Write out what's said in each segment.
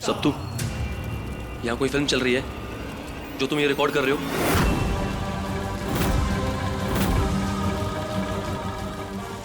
सप्तू, यहाँ कोई फिल्म चल रही है जो तुम ये रिकॉर्ड कर रहे हो?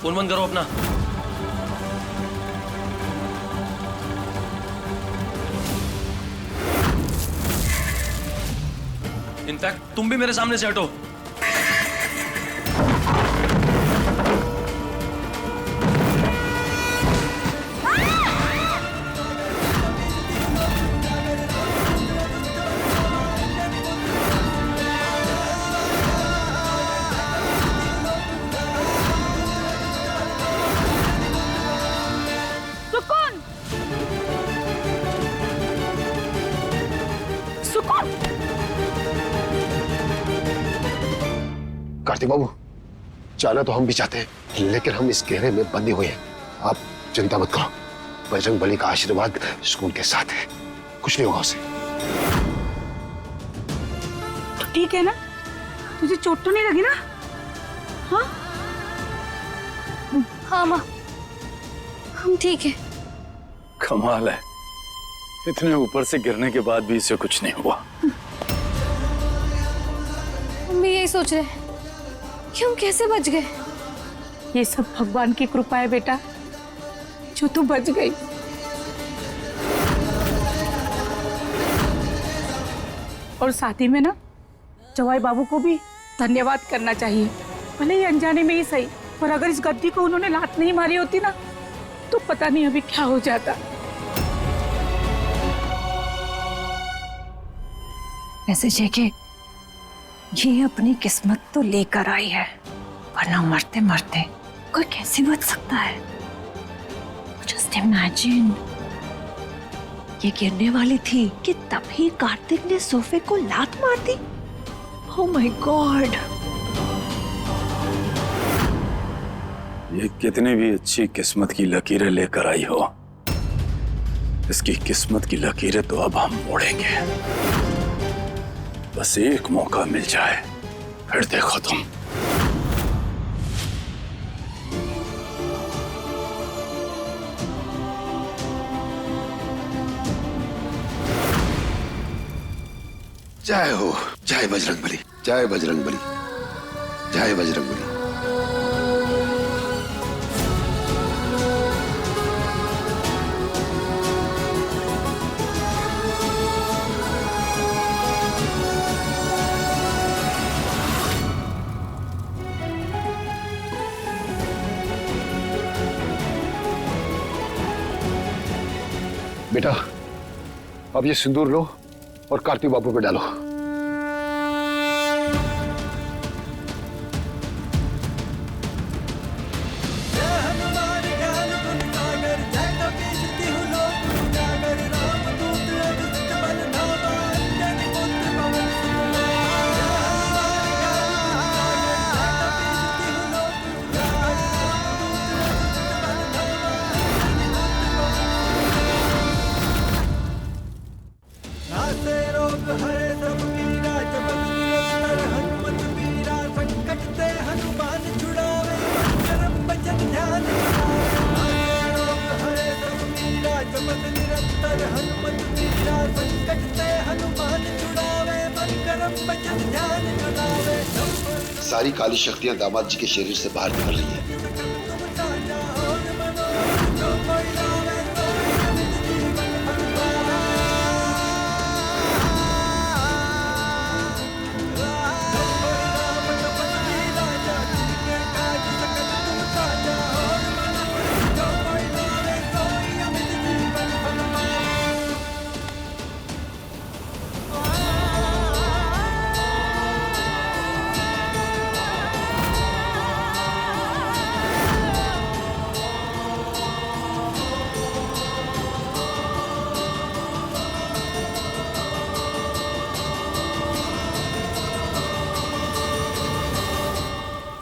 फोन बंद करो अपना। इनफैक्ट तुम भी मेरे सामने से हटो। कार्तिक बाबू, जाना तो हम भी चाहते हैं, लेकिन हम इस घेरे में बंधे हुए हैं। आप चिंता मत करो, बजरंग बली का आशीर्वाद सुकून के साथ है, कुछ नहीं होगा उसे। तो ठीक है ना, तुझे चोट तो नहीं लगी ना? हाँ हाँ माँ, हम ठीक है। कमाल है, इतने ऊपर से गिरने के बाद भी इसे कुछ नहीं हुआ। हम भी यही सोच रहे हैं कि हम कैसे बच गए। ये सब भगवान की कृपा है बेटा, जो तू बच गई। और साथ ही में ना जवाई बाबू को भी धन्यवाद करना चाहिए, भले ही अनजाने में ही सही, पर अगर इस गद्दी को उन्होंने लात नहीं मारी होती ना तो पता नहीं अभी क्या हो जाता। ऐसे जेके, ये अपनी किस्मत तो लेकर आई है, वरना मरते मरते कोई कैसे बच सकता है? जस्ट इमेजिन, ये गिरने वाली थी कि तभी कार्तिक ने सोफे को लात मार दी। Oh my God! ये कितनी भी अच्छी किस्मत की लकीरें लेकर आई हो, इसकी किस्मत की लकीरें तो अब हम मोड़ेंगे। बस एक मौका मिल जाए, फिर देखो तुम। जय हो, जय बजरंग बली, जय बजरंग बली, जय बजरंग बली। बेटा, अब ये सिंदूर लो और कार्तिक बाबू पे डालो। सारी काली शक्तियां दामाद जी के शरीर से बाहर निकल रही हैं।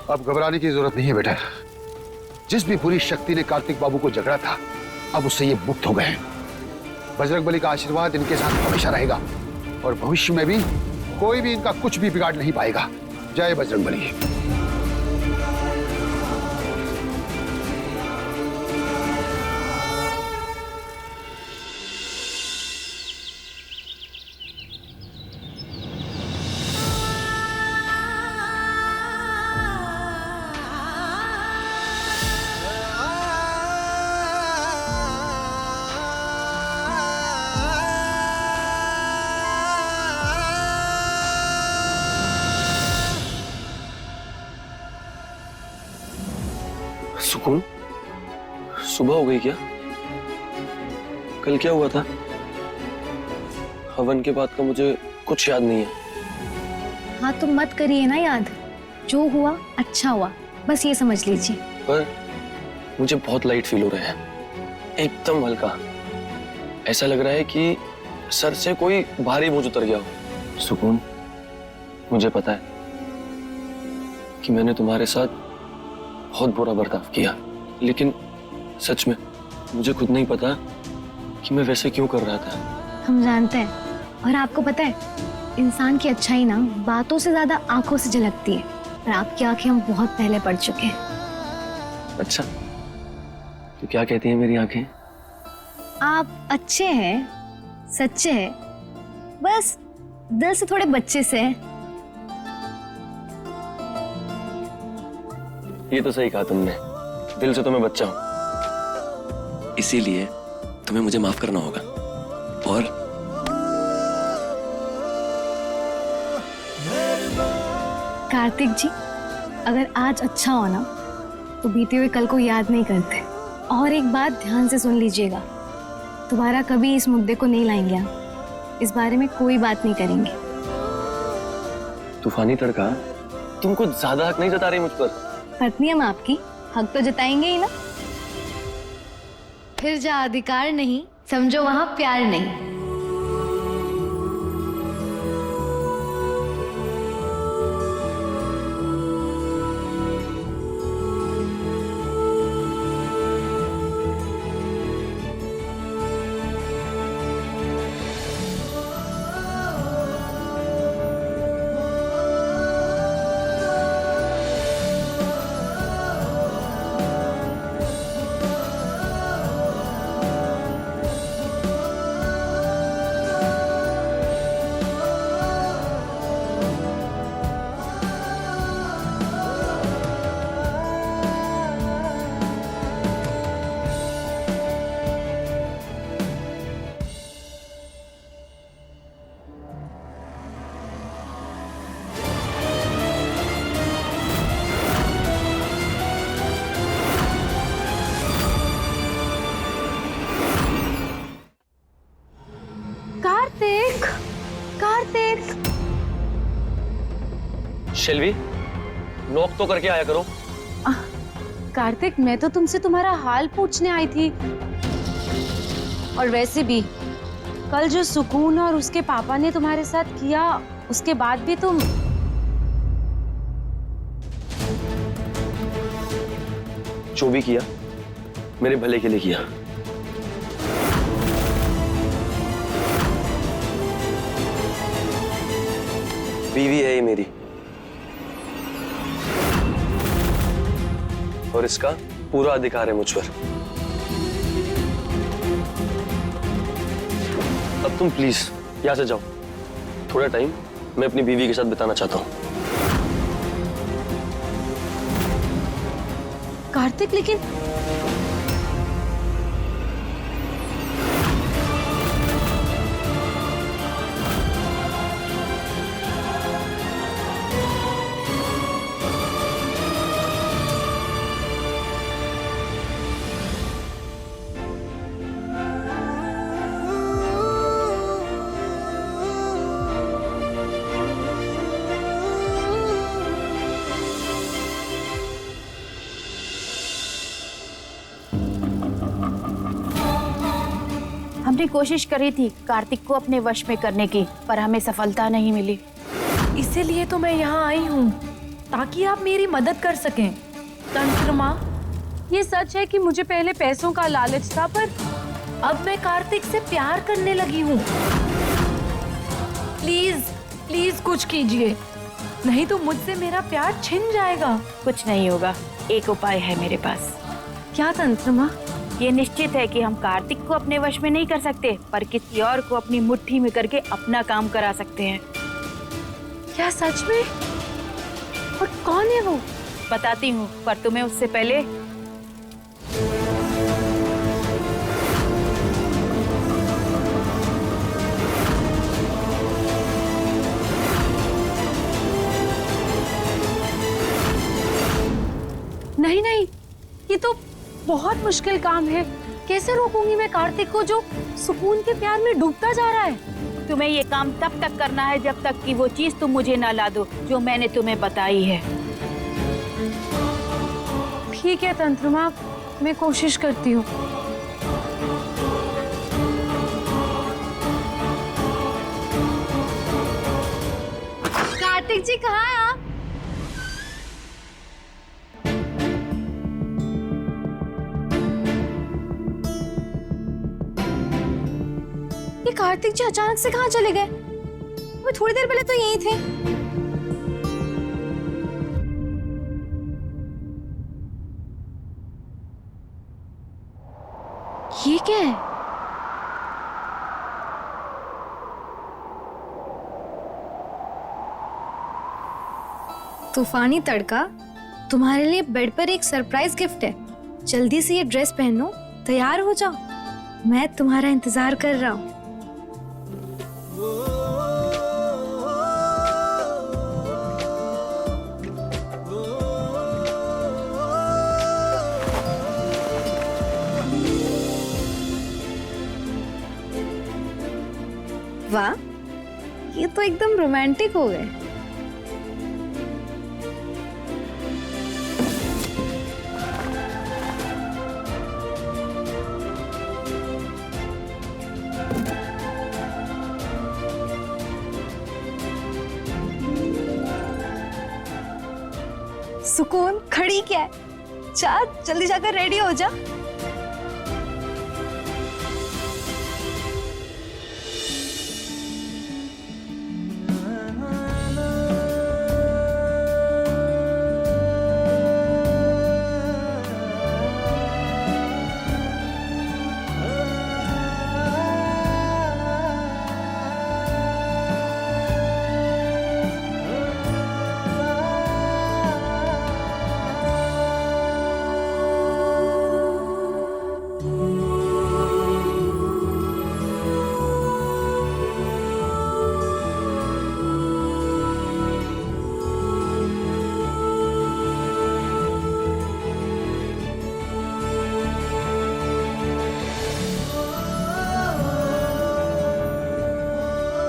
अब घबराने की जरूरत नहीं है बेटा। जिस भी बुरी शक्ति ने कार्तिक बाबू को झगड़ा था, अब उससे ये मुक्त हो गए हैं। बजरंग बली का आशीर्वाद इनके साथ हमेशा रहेगा और भविष्य में भी कोई भी इनका कुछ भी बिगाड़ नहीं पाएगा। जय बजरंग बली। सुकून, सुबह हो गई क्या? कल क्या हुआ था? हवन के बाद का मुझे कुछ याद नहीं है। हाँ तो मत करिए ना याद, जो हुआ अच्छा हुआ, बस ये समझ लीजिए। पर मुझे बहुत लाइट फील हो रहा है, एकदम हल्का। ऐसा लग रहा है कि सर से कोई भारी बोझ उतर गया हो। सुकून, मुझे पता है कि मैंने तुम्हारे साथ बहुत बुरा बर्ताव किया, लेकिन सच में मुझे खुद नहीं पता कि मैं वैसे क्यों कर रहा था। हम जानते हैं, और आपको पता है इंसान की अच्छाई ना बातों से ज्यादा आंखों से झलकती है, और आपकी आंखें हम बहुत पहले पढ़ चुके हैं। अच्छा, तो क्या कहती हैं मेरी आंखें? आप अच्छे हैं, सच्चे हैं, बस दिल से थोड़े बच्चे से हैं। ये तो सही कहा तुमने, दिल से तो मैं बच्चा हूं, इसीलिए तुम्हें मुझे माफ करना होगा। और कार्तिक जी, अगर आज अच्छा हो ना तो बीते हुए कल को याद नहीं करते। और एक बात ध्यान से सुन लीजिएगा, दोबारा कभी इस मुद्दे को नहीं लाएंगे हम, इस बारे में कोई बात नहीं करेंगे। तूफानी तड़का, तुम कुछ ज्यादा हक नहीं जता रही मुझ पर। पत्नी हम आपकी, हक तो जताएंगे ही ना। फिर जहाँ अधिकार नहीं, समझो वहां प्यार नहीं। कार्तिक, कार्तिक। शेल्वी, नॉक तो करके आया करो। कार्तिक, मैं तो तुमसे तुम्हारा हाल पूछने आई थी। और वैसे भी कल जो सुकून और उसके पापा ने तुम्हारे साथ किया, उसके बाद भी तुम। जो भी किया मेरे भले के लिए किया। बीवी है ये मेरी, और इसका पूरा अधिकार है मुझ पर। अब तुम प्लीज यहां से जाओ, थोड़ा टाइम मैं अपनी बीवी के साथ बिताना चाहता हूं। कार्तिक, लेकिन हमने कोशिश करी थी कार्तिक को अपने वश में करने की, पर हमें सफलता नहीं मिली। इसीलिए तो मैं यहाँ आई हूँ, ताकि आप मेरी मदद कर सकें। तंत्र माँ, ये सच है कि मुझे पहले पैसों का लालच था, पर अब मैं कार्तिक से प्यार करने लगी हूँ। प्लीज प्लीज कुछ कीजिए, नहीं तो मुझसे मेरा प्यार छिन जाएगा। कुछ नहीं होगा, एक उपाय है मेरे पास। क्या तंत्र माँ? ये निश्चित है कि हम कार्तिक को अपने वश में नहीं कर सकते, पर किसी और को अपनी मुट्ठी में करके अपना काम करा सकते हैं। क्या सच में? और कौन है वो? बताती हूँ, पर तुम्हें उससे पहले नहीं नहीं, ये ये तो बहुत मुश्किल काम है। कैसे रोकूंगी मैं कार्तिक को जो सुकून के प्यार में डूबता जा रहा है? तुम्हें ये काम तब तक करना है जब तक कि वो चीज तुम मुझे ना ला दो जो मैंने तुम्हें बताई है। ठीक है तंत्रमा, मैं कोशिश करती हूँ। कार्तिक जी कहाँ हैं आप? ये कार्तिक जी अचानक से कहाँ चले गए? वो थोड़ी देर पहले तो यहीं थे। ये क्या है? तूफानी तड़का, तुम्हारे लिए बेड पर एक सरप्राइज गिफ्ट है। जल्दी से ये ड्रेस पहनो, तैयार हो जाओ, मैं तुम्हारा इंतजार कर रहा हूँ। वाह, ये तो एकदम रोमांटिक हो गए। सुकून खड़ी क्या है? जा जल्दी जाकर रेडी हो जा।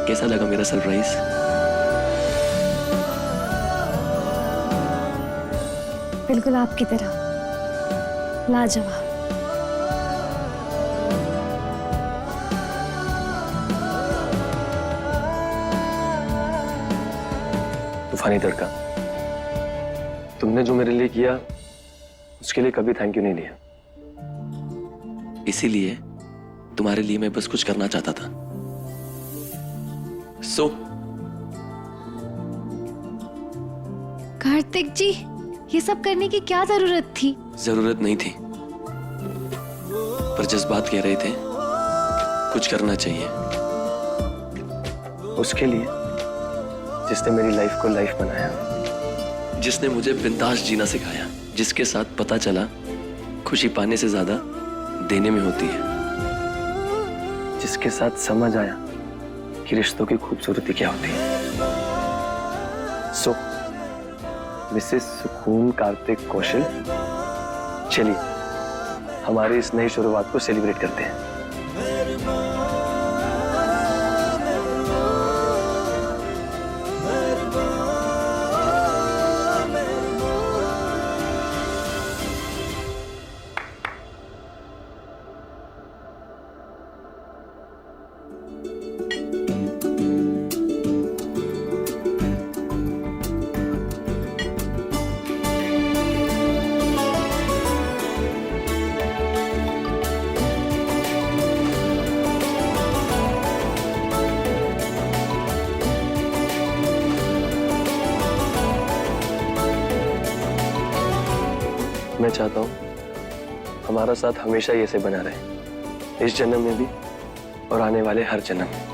कैसा लगा मेरा सरप्राइज? बिल्कुल आपकी तरह लाजवाब। तूफानी तड़का, तुमने जो मेरे लिए किया उसके लिए कभी थैंक यू नहीं लिया। इसीलिए तुम्हारे लिए मैं बस कुछ करना चाहता था। कार्तिक जी, ये सब करने की क्या जरूरत थी? जरूरत नहीं थी, पर जज्बात कह रहे थे कुछ करना चाहिए। उसके लिए जिसने मेरी लाइफ को लाइफ बनाया, जिसने मुझे बिंदास जीना सिखाया, जिसके साथ पता चला खुशी पाने से ज्यादा देने में होती है, जिसके साथ समझ आया कि रिश्तों की खूबसूरती क्या होती है। मिसेस सुकून कार्तिक कौशल, चलिए हमारी इस नई शुरुआत को सेलिब्रेट करते हैं। मैं चाहता हूं हमारा साथ हमेशा ही ऐसे बना रहे, इस जन्म में भी और आने वाले हर जन्म में।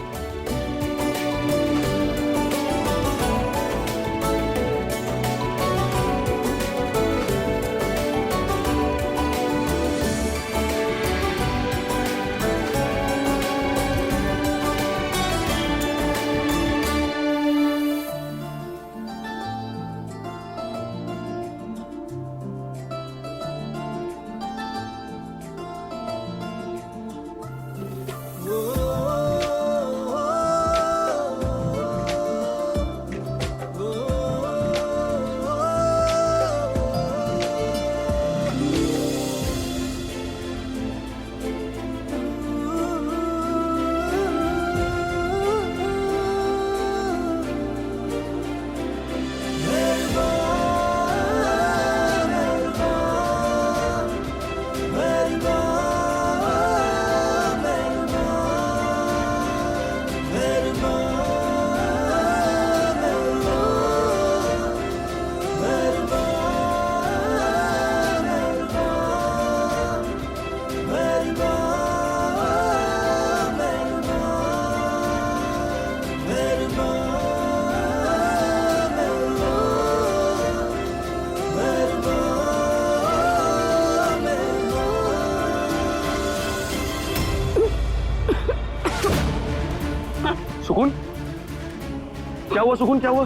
हुआ सुकून? क्या हुआ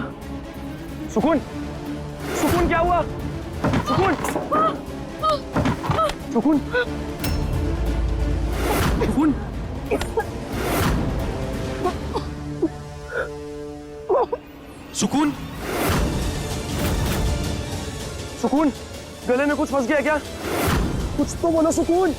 सुकून? सुकून क्या हुआ? सुकून? सुकून? सुकून? सुकून? सुकून? गले में कुछ फंस गया क्या? कुछ तो बोलो सुकून।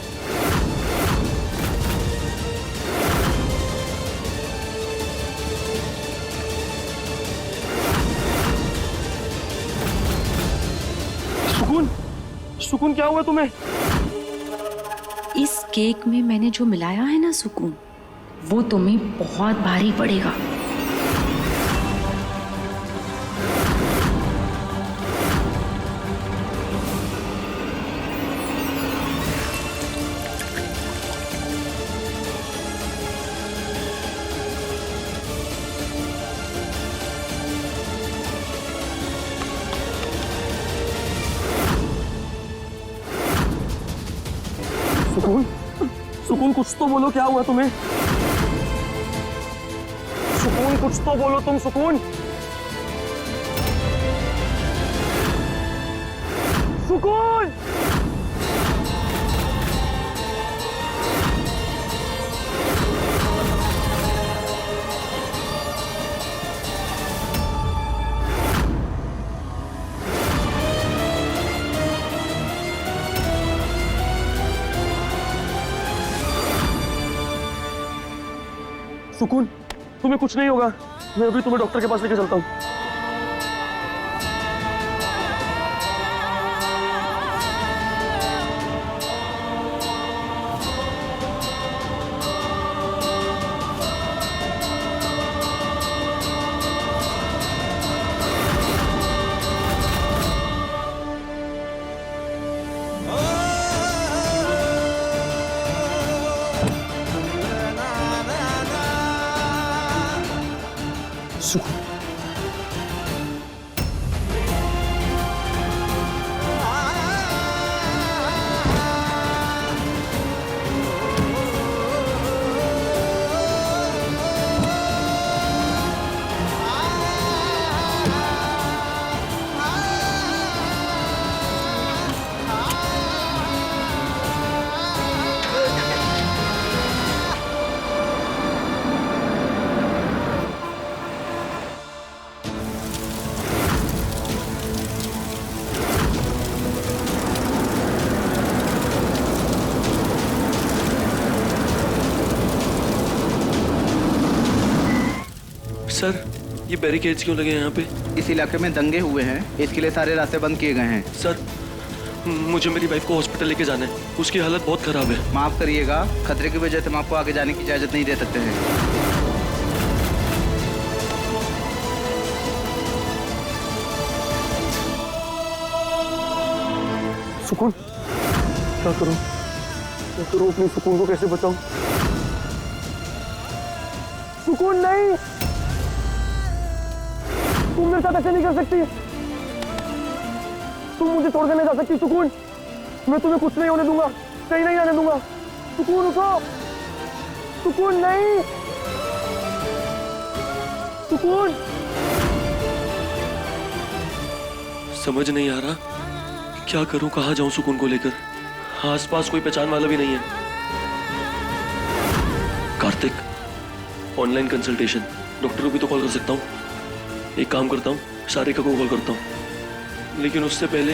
सुकून? सुकून क्या हुआ तुम्हें? इस केक में मैंने जो मिलाया है ना सुकून, वो तुम्हें बहुत भारी पड़ेगा। सुकून? सुकून कुछ तो बोलो, क्या हुआ तुम्हें? सुकून कुछ तो बोलो तुम। सुकून? सुकून? सुकून, तुम्हें कुछ नहीं होगा। मैं अभी तुम्हें डॉक्टर के पास लेके चलता हूँ। सुकून, सर ये बैरिकेड्स क्यों लगे हैं यहाँ पे? इस इलाके में दंगे हुए हैं, इसके लिए सारे रास्ते बंद किए गए हैं। सर मुझे मेरी वाइफ को हॉस्पिटल लेके जाना है, उसकी हालत बहुत खराब है। माफ करिएगा, खतरे की वजह से हम आपको आगे जाने की इजाजत नहीं दे सकते हैं। सुकून, क्या करूं? क्या करूं? अपनी सुकून को कैसे बचाऊं? सुकून नहीं, तुम मेरे साथ ऐसे नहीं कर सकती। तुम मुझे छोड़कर नहीं जा सकती सुकून। मैं तुम्हें कुछ नहीं होने दूंगा, कहीं नहीं आने दूंगा। सुकून उठो। सुकून नहीं, सुकून। समझ नहीं आ रहा क्या करूं, कहाँ जाऊं सुकून को लेकर। आसपास कोई पहचान वाला भी नहीं है। कार्तिक, ऑनलाइन कंसल्टेशन, डॉक्टर को भी तो कॉल कर सकता हूँ। एक काम करता हूँ, सारिका को कॉल करता हूँ, लेकिन उससे पहले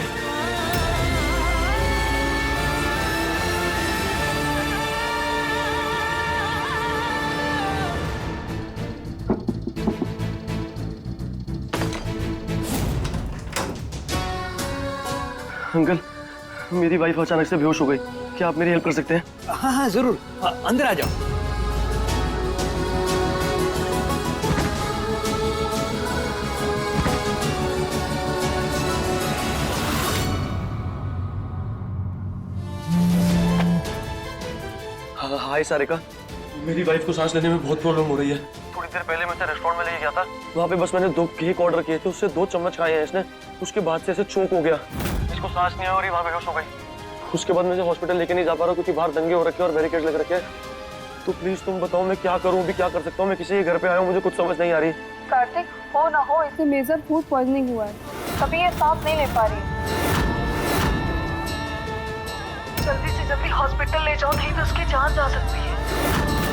अंकल, मेरी वाइफ अचानक से बेहोश हो गई, क्या आप मेरी हेल्प कर सकते हैं? हाँ हाँ जरूर, अंदर आ जाओ। हाय सारिका, मेरी वाइफ को सांस लेने में बहुत प्रॉब्लम हो रही है। थोड़ी देर पहले मैं इसे रेस्टोरेंट में लेके गया था, वहाँ पे बस मैंने 2 केक ऑर्डर किए थे, उससे 2 चम्मच खाए हैं इसने। उसके बाद से ऐसे चोक हो गया, इसको सांस नहीं आ रही, वहाँ बेहोश हो गई। उसके बाद मैं इसे हॉस्पिटल लेके नहीं जा पा रहा क्योंकि बाहर दंगे हो रखे हैं और बैरिकेड लग रखे हैं। तो प्लीज तुम बताओ मैं क्या करूँ, भी क्या कर सकता हूँ? मैं किसी के घर पे आया हूँ, मुझे कुछ समझ नहीं आ रही। कार्तिक हो ना हो इसे मेजर फूड पॉइजनिंग हुआ है, कभी ये सांस नहीं ले पा रही। जल्दी से जल्दी हॉस्पिटल ले जाओ, नहीं तो उसकी जान जा सकती है।